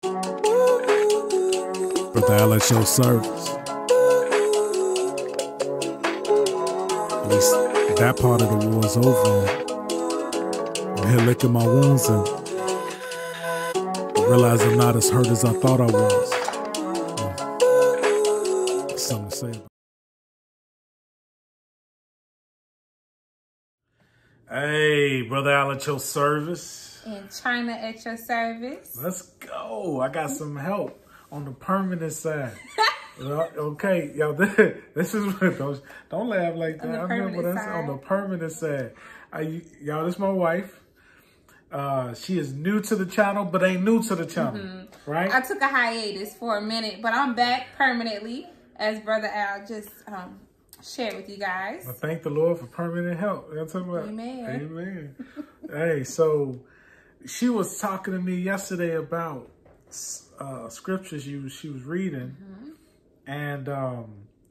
Brother Al, at your service. At least that part of the war is over. I'm here licking my wounds and realize I'm not as hurt as I thought I was. There's something to say about it. Hey, Brother Al, at your service. And China at your service. Let's go. I got some help on the permanent side. Okay, yo, this is what don't laugh like that. I remember that's on the permanent side. Y'all, this is my wife. She is new to the channel, but ain't new to the channel, right? I took a hiatus for a minute, but I'm back permanently, as Brother Al just shared with you guys. Well, thank the Lord for permanent help. You know what I'm talking about? Amen. Amen. Hey, so she was talking to me yesterday about scriptures she was reading. And,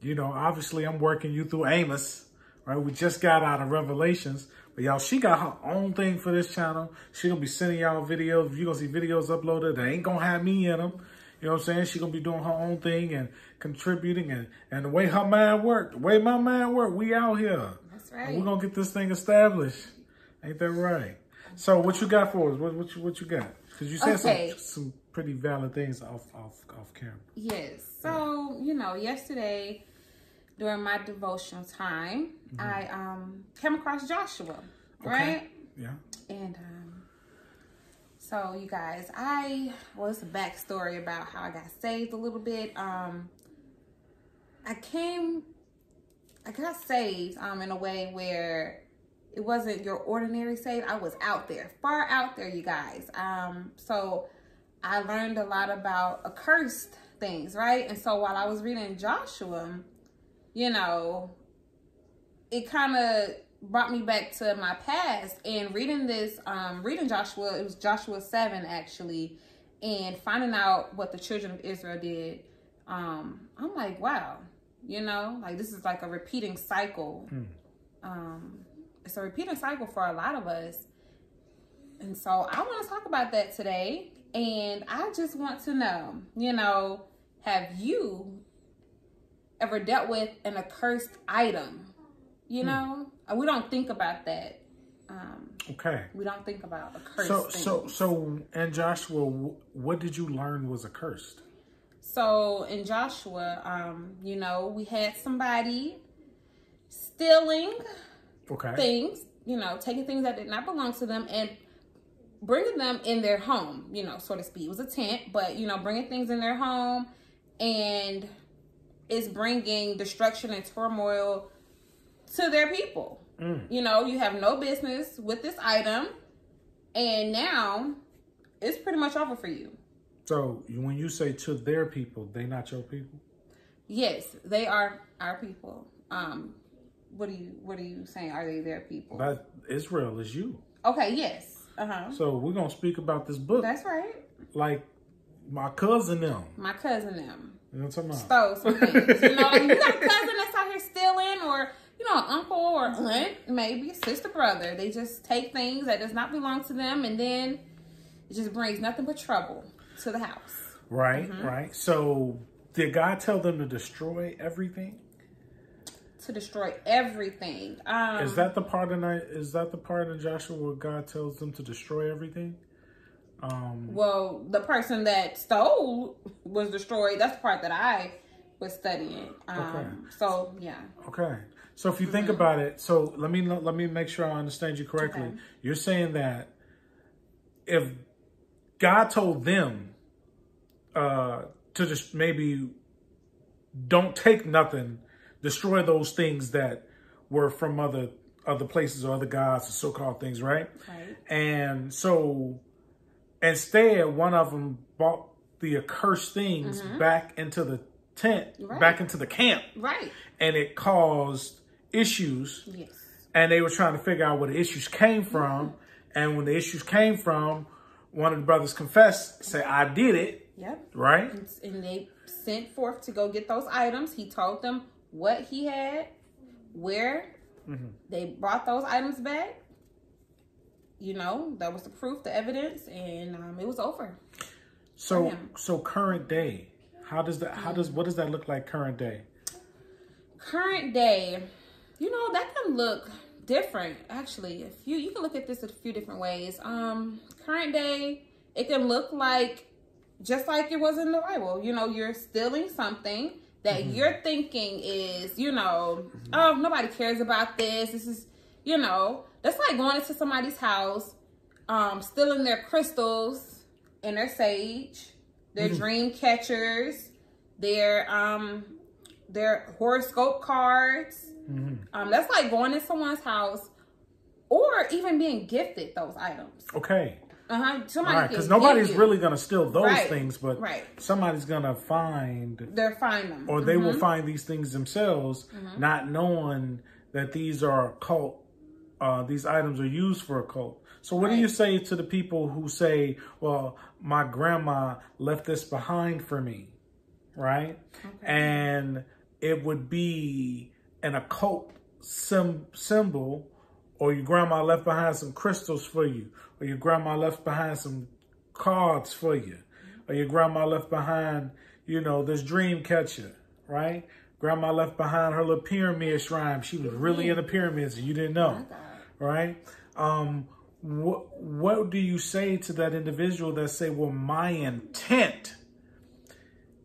you know, obviously I'm working you through Amos, right? We just got out of Revelations. But y'all, she got her own thing for this channel. She gonna be sending y'all videos. You're gonna see videos uploaded that ain't gonna have me in them. You know what I'm saying? She gonna be doing her own thing and contributing. And the way her mind work, the way my mind work, we out here. That's right. And we're gonna get this thing established. Ain't that right? So what you got for us? What you got? Because you said some pretty valid things off camera. Yes. So, you know, yesterday during my devotional time, I came across Joshua, right? Yeah. And so you guys, well, it's a backstory about how I got saved a little bit. I got saved in a way where it wasn't your ordinary save. I was out there, far out there, you guys. So I learned a lot about accursed things, right? And so while I was reading Joshua, you know, it kind of brought me back to my past. And reading this, reading Joshua, it was Joshua 7 actually, and finding out what the children of Israel did, I'm like, wow, you know, like this is like a repeating cycle. It's a repeating cycle for a lot of us. And so I want to talk about that today. And I just want to know, you know, have you ever dealt with an accursed item? You know, we don't think about that. Okay. We don't think about accursed things. So in Joshua, what did you learn was accursed? So in Joshua, you know, we had somebody stealing things, you know, taking things that did not belong to them and bringing them in their home, you know, so to speak. It was a tent, but, you know, bringing things in their home, and it's bringing destruction and turmoil to their people. You know, you have no business with this item, and now it's pretty much over for you. So when you say to their people, they not your people? Yes, they are our people. What are you saying? Are they their people? That Israel is you. Okay, yes. So we're going to speak about this book. That's right. Like my cousin them. My cousin them. You know what I'm talking Stole about? some things. You know, like you got a cousin that's out here stealing, or, you know, an uncle or aunt, maybe a sister, brother. They just take things that does not belong to them, and then it just brings nothing but trouble to the house. Right, right. So did God tell them to destroy everything? To destroy everything. Is that the part in Joshua where God tells them to destroy everything? Well, the person that stole was destroyed. That's the part that I was studying. So yeah. Okay. So if you think about it, so let me make sure I understand you correctly. Okay. You're saying that if God told them to just maybe don't take nothing, destroy those things that were from other places or other gods or so-called things, right? Right. And so instead, one of them brought the accursed things back into the tent, back into the camp. Right. And it caused issues. Yes. And they were trying to figure out where the issues came from. And when the issues came from, one of the brothers confessed, said, I did it. Yep. Right? And they sent forth to go get those items. He told them what he had, where. They brought those items back. You know, that was the proof, the evidence, and it was over. So current day, what does that look like current day? Current day, that can look different, actually. You can look at this a few different ways. Current day, it can look like just like it was in the Bible. You're stealing something that you're thinking is, oh, nobody cares about this. This is, that's like going into somebody's house, stealing their crystals and their sage, their dream catchers, their horoscope cards. That's like going in someone's house or even being gifted those items. Okay. Somebody because nobody's really going to steal those things, but right. somebody's going to find them. Or they will find these things themselves, not knowing that these are occult, these items are used for a cult. So what do you say to the people who say, well, my grandma left this behind for me, right? Okay. And it would be an occult symbol, or your grandma left behind some crystals for you, or your grandma left behind some cards for you, or your grandma left behind, this dream catcher, right? Grandma left behind her little pyramid shrine. She was really into pyramids and you didn't know, right? What do you say to that individual that say, well, my intent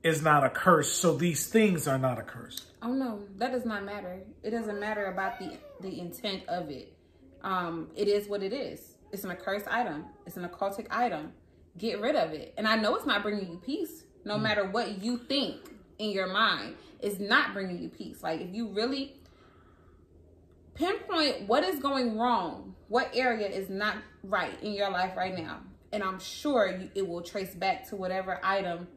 is not accursed, so these things are not accursed? Oh, no, that does not matter. It doesn't matter about the intent of it. It is what it is. It's an accursed item. It's an occultic item. Get rid of it. And I know it's not bringing you peace. No matter what you think in your mind, it's not bringing you peace. Like, if you really pinpoint what is going wrong, what area is not right in your life right now, and I'm sure it will trace back to whatever item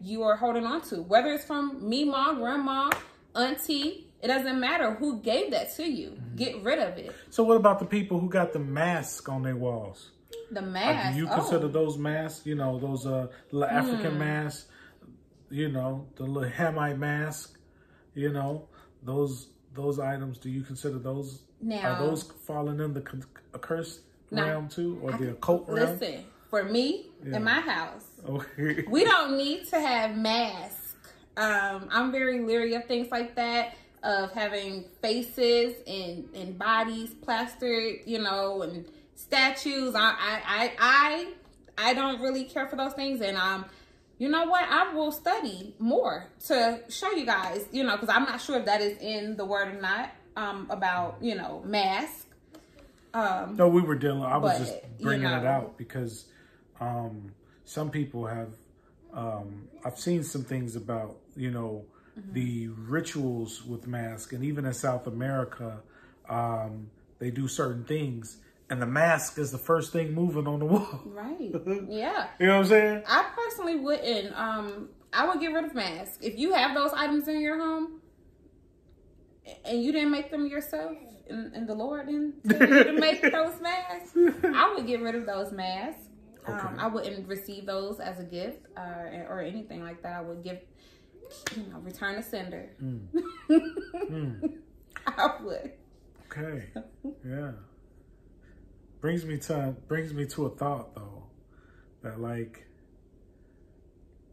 you are holding on to. Whether it's from me, mom, grandma, auntie, it doesn't matter who gave that to you. Get rid of it. So what about the people who got the masks on their walls? The masks? Do you consider those masks, those little African masks, the little Hamite mask, those items, do you consider those, are those falling in the accursed realm too, or the occult realm? Listen, for me, in my house, we don't need to have masks. I'm very leery of things like that, of having faces and bodies plastered, and statues. I don't really care for those things, and you know what? I will study more to show you guys, because I'm not sure if that is in the word or not, about, mask. No, we were dealing, I was just bringing it out because some people have, I've seen some things about, the rituals with masks, and even in South America, they do certain things. And the mask is the first thing moving on the wall. Right. Yeah. You know what I'm saying? I personally wouldn't. I would get rid of masks. If you have those items in your home and you didn't make them yourself, and the Lord didn't tell you to make those masks, I would get rid of those masks. Okay. I wouldn't receive those as a gift or anything like that. I would give, return to sender. I would. Okay. Yeah. Brings me to a thought though, that like,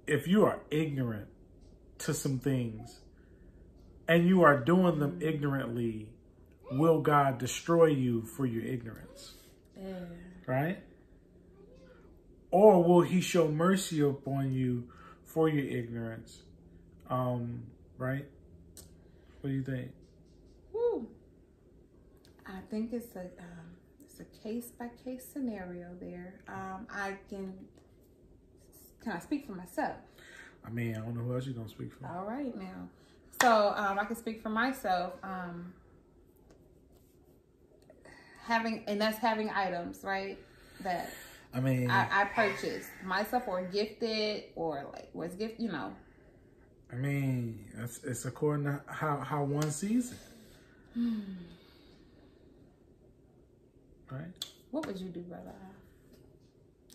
if you are ignorant to some things and you are doing them ignorantly, will God destroy you for your ignorance? Right? Or will he show mercy upon you for your ignorance? Right? What do you think? I think it's a case-by-case scenario there. Can I speak for myself? I mean, I don't know who else you're going to speak for. All right, now. So, I can speak for myself. Having items, right, that I mean, I purchased myself or gifted or like was gift, I mean, it's according to how one sees it. Right? What would you do, brother?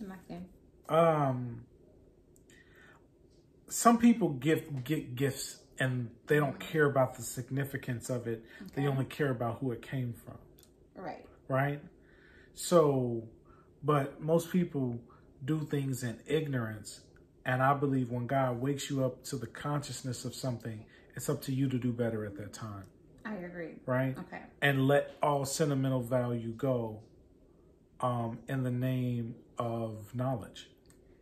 And I can. Some people get gifts and they don't care about the significance of it. Okay. They only care about who it came from. Right. Right? So, but most people do things in ignorance And I believe when God wakes you up to the consciousness of something, it's up to you to do better at that time. I agree. Right? Okay. And let all sentimental value go in the name of knowledge,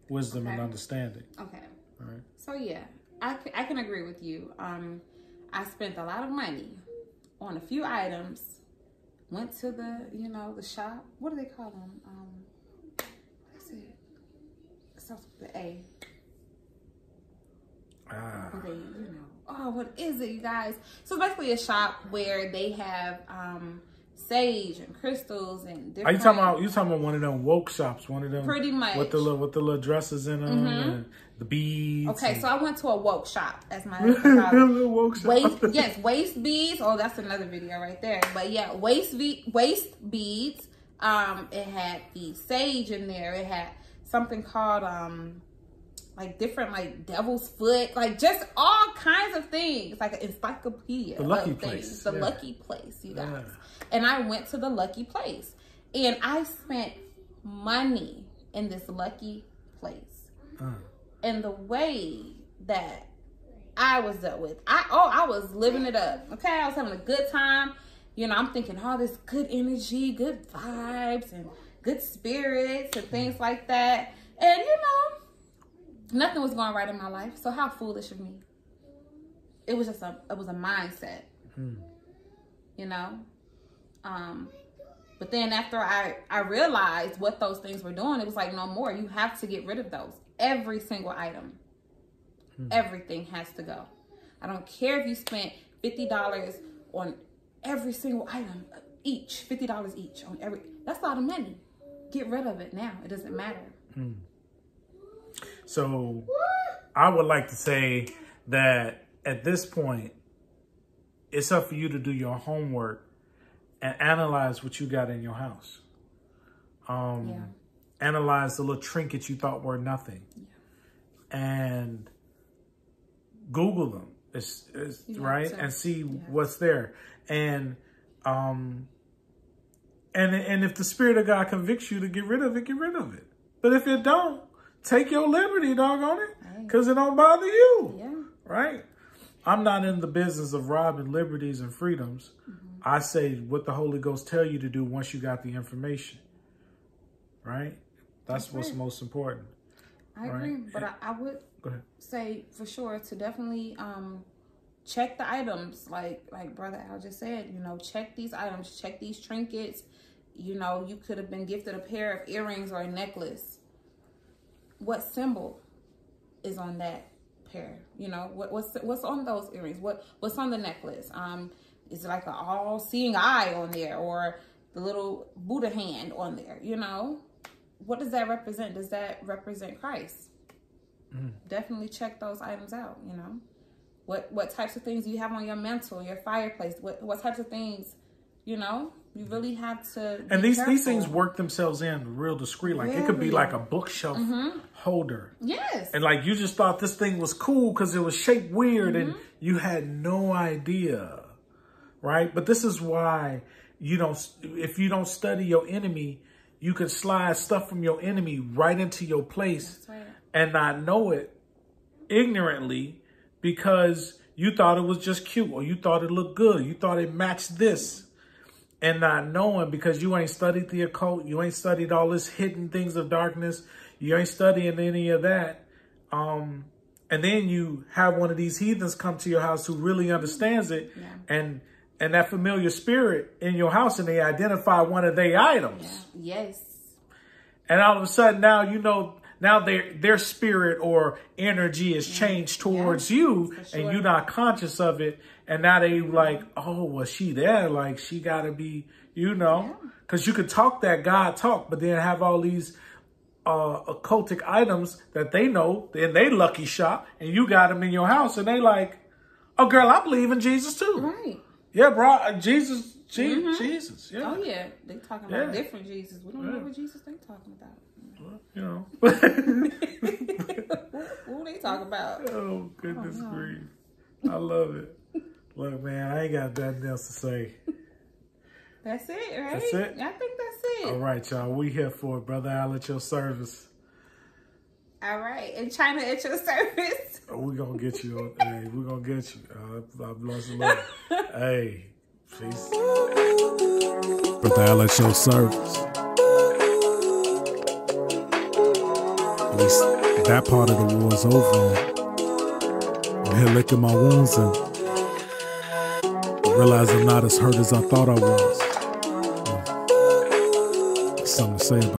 wisdom, and understanding. Okay. All right. So, yeah, I can agree with you. I spent a lot of money on a few items, went to the, the shop. What do they call them? What's it? It starts with the A. What is it, you guys? So basically a shop where they have sage and crystals and different. Are you talking about one of them woke shops? One of them pretty much with the little dresses in them and the beads. Okay, so I went to a woke shop as my woke shop. Waist beads. Oh, that's another video right there. But yeah, waist beads. It had the sage in there. It had something called like different, like devil's foot, like just all kinds of things, like an encyclopedia. The lucky place. Lucky place, you guys. Yeah. And I went to the lucky place, and I spent money in this lucky place. And the way that I was dealt with, I was living it up. Okay, I was having a good time. I'm thinking all this good energy, good vibes, and good spirits and things like that. And nothing was going right in my life. So how foolish of me. It was just a mindset. But then after I realized what those things were doing, it was like, no more. You have to get rid of those. Every single item. Everything has to go. I don't care if you spent $50 on every single item each. $50 each on every. That's a lot of money. Get rid of it now. It doesn't matter. So I would like to say that at this point, it's up for you to do your homework and analyze what you got in your house. Analyze the little trinkets you thought were nothing. And Google them, right? And see what's there. And if the Spirit of God convicts you to get rid of it, get rid of it. But if it don't, take your liberty, doggone it, because it don't bother you, right? I'm not in the business of robbing liberties and freedoms. I say what the Holy Ghost tell you to do once you got the information, right? That's what's most important. I agree, but I would say for sure to definitely check the items, like Brother Al just said. Check these items, check these trinkets. You could have been gifted a pair of earrings or a necklace. What symbol is on that pair? What's on those earrings? What's on the necklace? Is it like an all-seeing eye on there, or the little Buddha hand on there? What does that represent? Does that represent Christ? Definitely check those items out. What types of things do you have on your mantle, your fireplace? What types of things? You really have to. And these things work themselves in real discreet. Like it could be like a bookshelf holder. Yes. And like you just thought this thing was cool because it was shaped weird and you had no idea. Right? But this is why if you don't study your enemy, you can slide stuff from your enemy right into your place and not know it ignorantly because you thought it was just cute or you thought it looked good. You thought it matched this. And not knowing because you ain't studied the occult. You ain't studied all this hidden things of darkness. You ain't studying any of that. And then you have one of these heathens come to your house who really understands it. And that familiar spirit in your house, and they identify one of their items. Yes. And all of a sudden now, now their spirit or energy is changed towards you and you're not conscious of it. And now they like, oh, well, she there. Like she got to be, because you could talk that God talk, but then have all these occultic items that they know in they lucky shop and you got them in your house. And they like, oh, girl, I believe in Jesus too. Right. Yeah, bro. Jesus. Jesus. Yeah. Oh, yeah. They talking about different Jesus. We don't know what Jesus they talking about. Who they talking about? Oh, goodness grief. I love it. Look, man, I ain't got nothing else to say. That's it, right? That's it? I think that's it. All right, y'all. We here for it. Brother Al at your service. All right. And China at your service. Oh, we're going to get you. Hey, we're going to get you. I bless the Lord. Hey, peace. Brother Al at your service. At least that part of the war is over. I'm here licking my wounds and I realize I'm not as hurt as I thought I was. Something to say about